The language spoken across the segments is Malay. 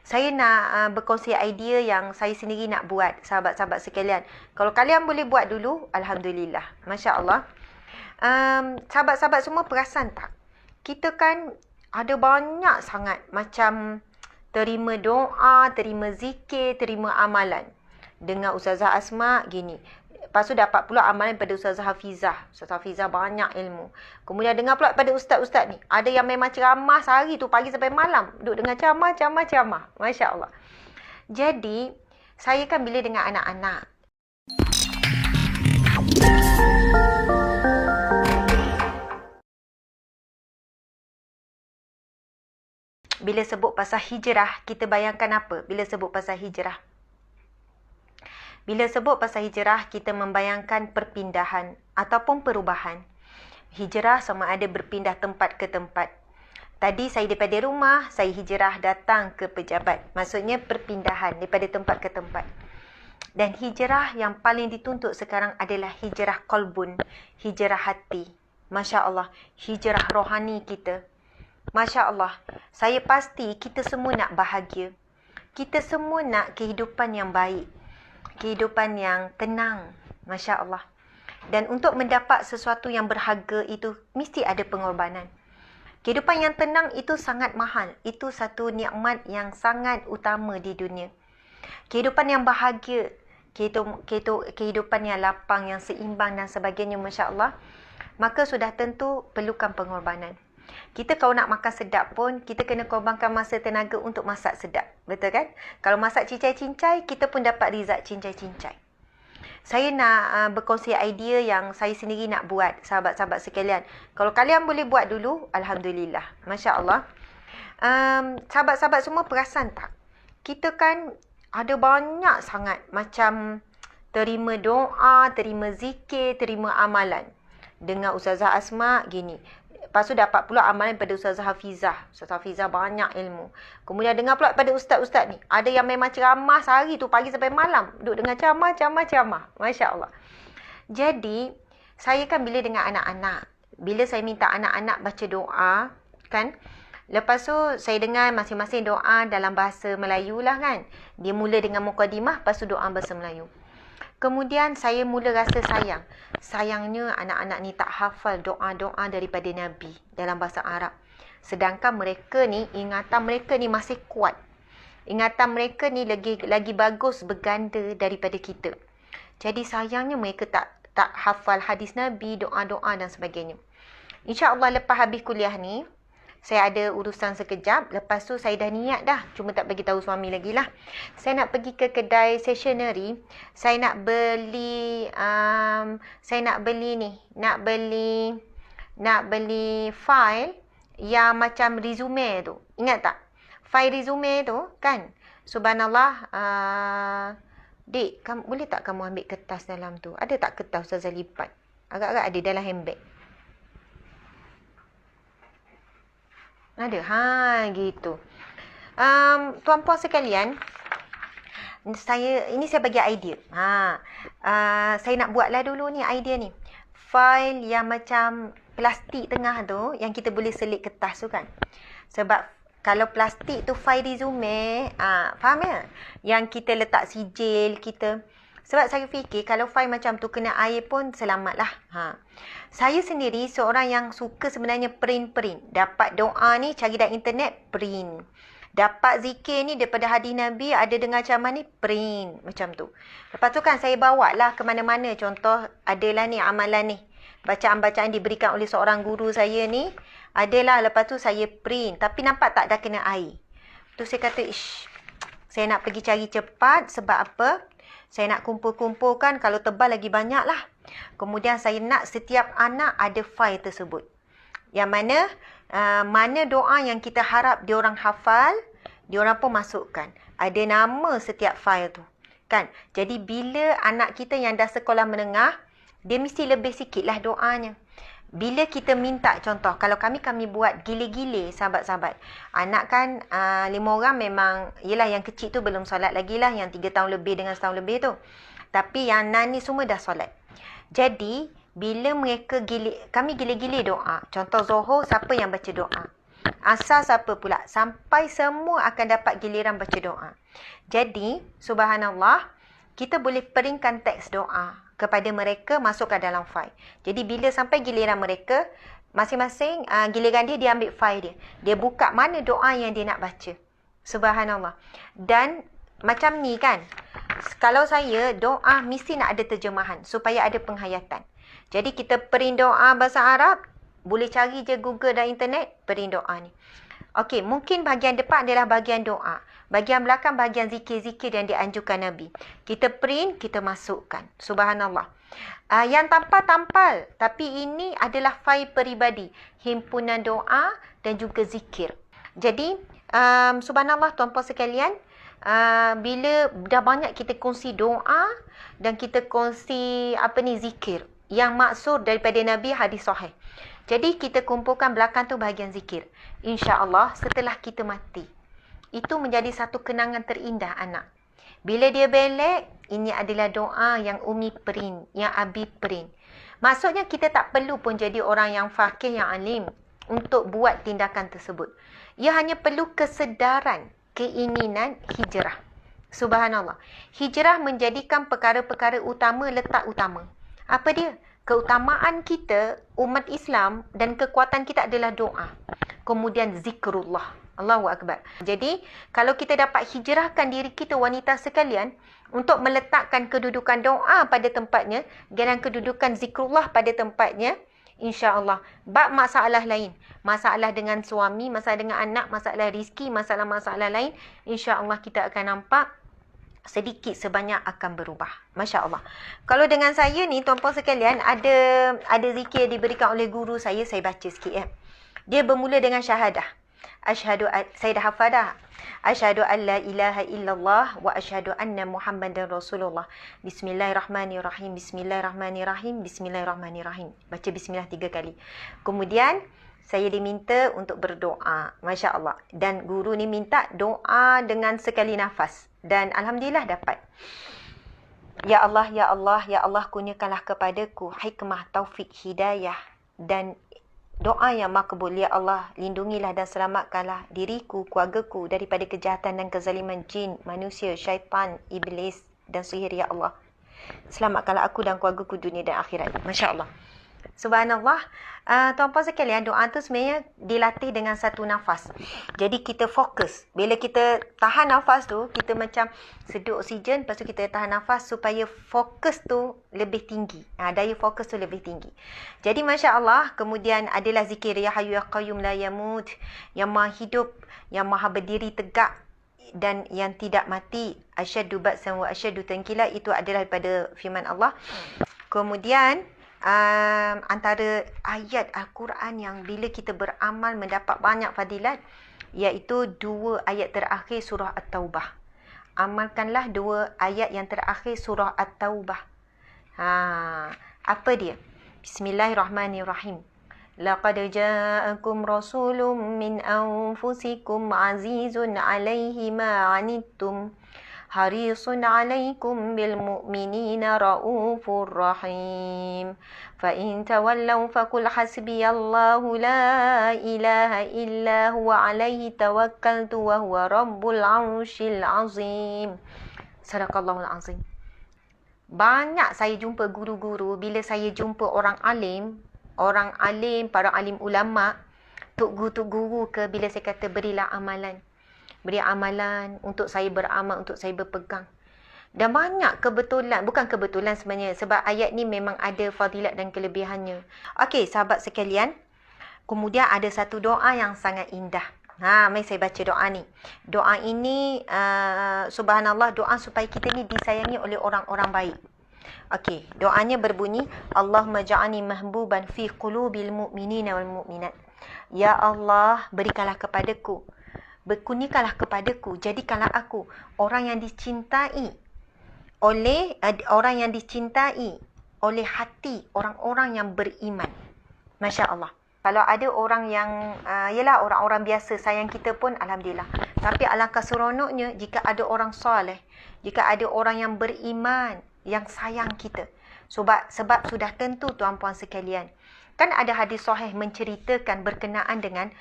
Saya nak berkongsi idea yang saya sendiri nak buat, sahabat-sahabat sekalian. Kalau kalian boleh buat dulu, Alhamdulillah. Masya Allah. Sahabat-sahabat semua perasan tak? Kita kan ada banyak sangat macam terima doa, terima zikir, terima amalan. Dengan Ustazah Asma gini. Lepas tu dapat pula amalan pada Ustazah Hafizah. Ustazah Hafizah banyak ilmu. Kemudian dengar pula pada ustaz-ustaz ni. Ada yang memang ceramah sehari tu pagi sampai malam. Duduk dengar ceramah. Masya Allah. Jadi, saya kan bila dengan anak-anak. Bila sebut pasal hijrah, kita bayangkan apa? Bila sebut pasal hijrah. Bila sebut pasal hijrah, kita membayangkan perpindahan ataupun perubahan. Hijrah sama ada berpindah tempat ke tempat. Tadi saya daripada rumah, saya hijrah datang ke pejabat. Maksudnya perpindahan daripada tempat ke tempat. Dan hijrah yang paling dituntut sekarang adalah hijrah qalbun, hijrah hati. Masya Allah, hijrah rohani kita. Masya Allah, saya pasti kita semua nak bahagia. Kita semua nak kehidupan yang baik. Kehidupan yang tenang. Masya Allah. Dan untuk mendapat sesuatu yang berharga itu, mesti ada pengorbanan. Kehidupan yang tenang itu sangat mahal. Itu satu nikmat yang sangat utama di dunia. Kehidupan yang bahagia. Kehidupan yang lapang, yang seimbang dan sebagainya. Masya Allah. Maka sudah tentu perlukan pengorbanan. Kita kalau nak makan sedap pun, kita kena korbankan masa tenaga untuk masak sedap. Betul kan? Kalau masak cincai-cincai, kita pun dapat rizal cincai-cincai. Saya nak berkongsi idea yang saya sendiri nak buat, sahabat-sahabat sekalian. Kalau kalian boleh buat dulu, Alhamdulillah. Masya Allah. Sahabat-sahabat semua perasan tak? Kita kan ada banyak sangat macam terima doa, terima zikir, terima amalan. Dengan Ustazah Asma gini. Lepas tu dapat pula amalan pada Ustazah Hafizah. Ustazah Hafizah banyak ilmu. Kemudian dengar pula pada ustaz-ustaz ni. Ada yang memang ceramah sehari tu pagi sampai malam. Duduk dengar ceramah. Masya Allah. Jadi, saya kan bila dengan anak-anak. Bila saya minta anak-anak baca doa, kan. Lepas tu, saya dengar masing-masing doa dalam bahasa Melayu lah kan. Dia mula dengan mukadimah, lepas tu doa bahasa Melayu. Kemudian saya mula rasa sayang. Sayangnya anak-anak ni tak hafal doa-doa daripada Nabi dalam bahasa Arab. Sedangkan mereka ni, ingatan mereka ni masih kuat. Ingatan mereka ni lagi bagus berganda daripada kita. Jadi sayangnya mereka tak hafal hadis Nabi, doa-doa dan sebagainya. InsyaAllah lepas habis kuliah ni, saya ada urusan sekejap. Lepas tu saya dah niat dah. Cuma tak bagi tahu suami lagi lah. Saya nak pergi ke kedai stationery. Saya nak beli Nak beli file yang macam resume tu. Ingat tak? File resume tu kan? Subhanallah. Dik, boleh tak kamu ambil kertas dalam tu? Ada tak kertas Ustazah lipat? Agak-agak ada dalam handbag. Ada. Gitu. Tuan-puan sekalian, saya bagi idea. Saya nak buatlah dulu ni idea ni. File yang macam plastik tengah tu, yang kita boleh selit kertas tu kan. Sebab kalau plastik tu file resume, faham ya? Yang kita letak sijil kita. Sebab saya fikir kalau file macam tu kena air pun selamatlah. Saya sendiri seorang yang suka sebenarnya print. Dapat doa ni cari dalam internet, print. Dapat zikir ni daripada hadis Nabi, ada dengar ceramah ni, print. Macam tu. Lepas tu kan saya bawa lah ke mana-mana. Contoh adalah ni amalan ni. Bacaan-bacaan diberikan oleh seorang guru saya ni. Adalah lepas tu saya print. Tapi nampak tak dah kena air. Tu saya kata, saya nak pergi cari cepat. Sebab apa? Saya nak kumpul-kumpulkan, kalau tebal lagi banyak lah. Kemudian saya nak setiap anak ada file tersebut. Yang mana doa yang kita harap diorang hafal, diorang pun masukkan. Ada nama setiap file tu. Kan? Jadi bila anak kita yang dah sekolah menengah, dia mesti lebih sikit lah doanya. Bila kita minta contoh, kalau kami buat gile-gile sahabat-sahabat. Anak kan 5 orang memang, yelah yang kecil tu belum solat lagi lah. Yang 3 tahun lebih dengan setahun lebih tu. Tapi yang 6 ni semua dah solat. Jadi, bila mereka kami gile-gile doa. Contoh Zohor, siapa yang baca doa? Asal siapa pula? Sampai semua akan dapat giliran baca doa. Jadi, subhanallah, kita boleh peringkan teks doa kepada mereka masukkan dalam file. Jadi, bila sampai giliran mereka, masing-masing giliran dia ambil file dia. Dia buka mana doa yang dia nak baca. Subhanallah. Dan macam ni kan, kalau saya doa mesti nak ada terjemahan supaya ada penghayatan. Jadi kita print doa bahasa Arab, boleh cari je Google dan internet, print doa ni. Okey, mungkin bahagian depan adalah bahagian doa. Bahagian belakang bahagian zikir-zikir yang dianjurkan Nabi. Kita print, kita masukkan. Subhanallah. Yang tampal-tampal, tapi ini adalah fail peribadi, himpunan doa dan juga zikir. Jadi, subhanallah tuan-puan sekalian, bila dah banyak kita kongsi doa dan kita kongsi zikir yang maksud daripada Nabi, hadis sahih. Jadi kita kumpulkan belakang tu bahagian zikir. InsyaAllah setelah kita mati, itu menjadi satu kenangan terindah anak. Bila dia belek, ini adalah doa yang Umi print, yang Abi print. Maksudnya kita tak perlu pun jadi orang yang faqih, yang alim untuk buat tindakan tersebut. Ia hanya perlu kesedaran, keinginan hijrah. Subhanallah. Hijrah menjadikan perkara-perkara utama letak utama. Apa dia? Keutamaan kita, umat Islam dan kekuatan kita adalah doa. Kemudian zikrullah. Allahu Akbar. Jadi, kalau kita dapat hijrahkan diri kita, wanita sekalian, untuk meletakkan kedudukan doa pada tempatnya dan kedudukan zikrullah pada tempatnya, insya-Allah, bab masalah lain, masalah dengan suami, masalah dengan anak, masalah rezeki, masalah-masalah lain, insya-Allah kita akan nampak sedikit sebanyak akan berubah. Masya Allah. Kalau dengan saya ni, tuan-puan sekalian, ada zikir diberikan oleh guru saya baca sikit ya. Dia bermula dengan syahadah. Saya dah hafal dah. Asyhadu an la ilaha illallah wa asyhadu anna Muhammadar Rasulullah. Bismillahirrahmanirrahim. Bismillahirrahmanirrahim. Bismillahirrahmanirrahim. Baca bismillah 3 kali. Kemudian saya diminta untuk berdoa. Masya Allah. Dan guru ni minta doa dengan sekali nafas. Dan Alhamdulillah dapat. Ya Allah, Ya Allah, Ya Allah, kurniakanlah kepadaku hikmah, taufik, hidayah dan doa yang makbul. Ya Allah, lindungilah dan selamatkanlah diriku, keluargaku daripada kejahatan dan kezaliman jin, manusia, syaitan, iblis dan sihir. Ya Allah, selamatkanlah aku dan keluargaku dunia dan akhirat. Masya Allah. Subhanallah. Tuan-puan sekalian, doa tu sebenarnya dilatih dengan satu nafas. Jadi kita fokus. Bila kita tahan nafas tu, kita macam seduh oksigen, lepas tu kita tahan nafas supaya fokus tu lebih tinggi. Daya fokus tu lebih tinggi. Jadi Masya Allah, kemudian adalah zikir Ya Hayyu Ya Qayyum La Yamut, yang maha hidup, yang maha berdiri tegak dan yang tidak mati. Asyaddu ba'san wa asyaddu tankila, itu adalah daripada firman Allah. Kemudian antara ayat Al-Quran yang bila kita beramal mendapat banyak fadilat, iaitu 2 ayat terakhir surah At-Taubah. Amalkanlah 2 ayat yang terakhir surah At-Taubah. Apa dia? Bismillahirrahmanirrahim. Laqad ja'akum rasulun min anfusikum azizun 'alaihi ma 'anittum harisun 'alaikum bil mu'minina raufur rahim. Fa in tawallaw faqul hasbiyallahu la ilaha illa huwa 'alaihi tawakkaltu wa huwa rabbul 'arsyil 'azim. Sadaqallahul 'azim. Banyak saya jumpa guru-guru, bila saya jumpa orang alim, para alim ulama, tok guru ke, bila saya kata berilah amalan. Beri amalan untuk saya beramal, untuk saya berpegang. Dan banyak kebetulan, bukan kebetulan sebenarnya, sebab ayat ni memang ada fadilat dan kelebihannya. Okey, sahabat sekalian, kemudian ada satu doa yang sangat indah. Mari saya baca doa ni. Doa ini, subhanallah, doa supaya kita ni disayangi oleh orang-orang baik. Okey, doanya berbunyi, Allahumma ja'ani mahbuban fi qulubil mu'minina wal mu'minat. Ya Allah, berikanlah kepadaku, berkurniakanlah kepadaku, jadikanlah aku orang yang dicintai oleh hati orang-orang yang beriman. Masya Allah. Kalau ada orang yang orang-orang biasa sayang kita pun alhamdulillah. Tapi alangkah seronoknya jika ada orang soleh, jika ada orang yang beriman yang sayang kita. Sebab sudah tentu tuan-puan sekalian, kan ada hadis sahih menceritakan berkenaan dengan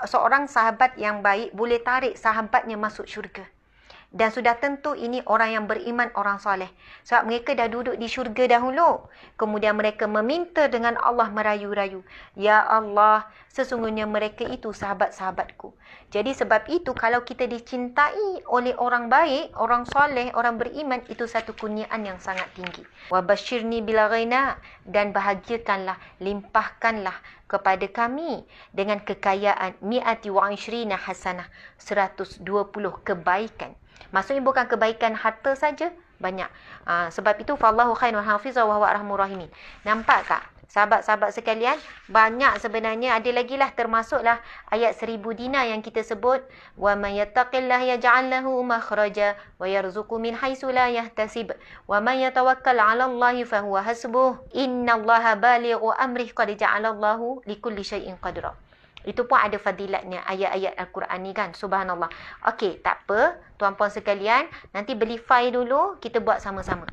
seorang sahabat yang baik boleh tarik sahabatnya masuk syurga. Dan sudah tentu ini orang yang beriman, orang soleh. Sebab mereka dah duduk di syurga dahulu. Kemudian mereka meminta dengan Allah merayu-rayu. Ya Allah, sesungguhnya mereka itu sahabat-sahabatku. Jadi sebab itu kalau kita dicintai oleh orang baik, orang soleh, orang beriman, itu satu kurniaan yang sangat tinggi. Wa basyirni bila ghina, dan bahagiakanlah, limpahkanlah kepada kami dengan kekayaan mi'ati wa ishrina hasanah, 120 kebaikan. Maksudnya bukan kebaikan harta saja, banyak. Sebab itu fallahu khairun hafizah wa huwa arhamur rahimin. Nampak tak? Sahabat-sahabat sekalian, banyak sebenarnya, ada lagi lah, termasuklah ayat 1000 dinar yang kita sebut, wa may yattaqillaha yaj'al lahu makhraja wa yarzuqhu min haitsu la yahtasib wa may yatawakkal 'ala Allahi fa huwa hasbuh innallaha balighu amrihi qad ja'ala Allahu likulli syai'in qadra. Itu pun ada fadilatnya ayat-ayat Al-Quran ni kan. Subhanallah. Okey, tak apa. Tuan-puan sekalian, nanti beli file dulu, kita buat sama-sama.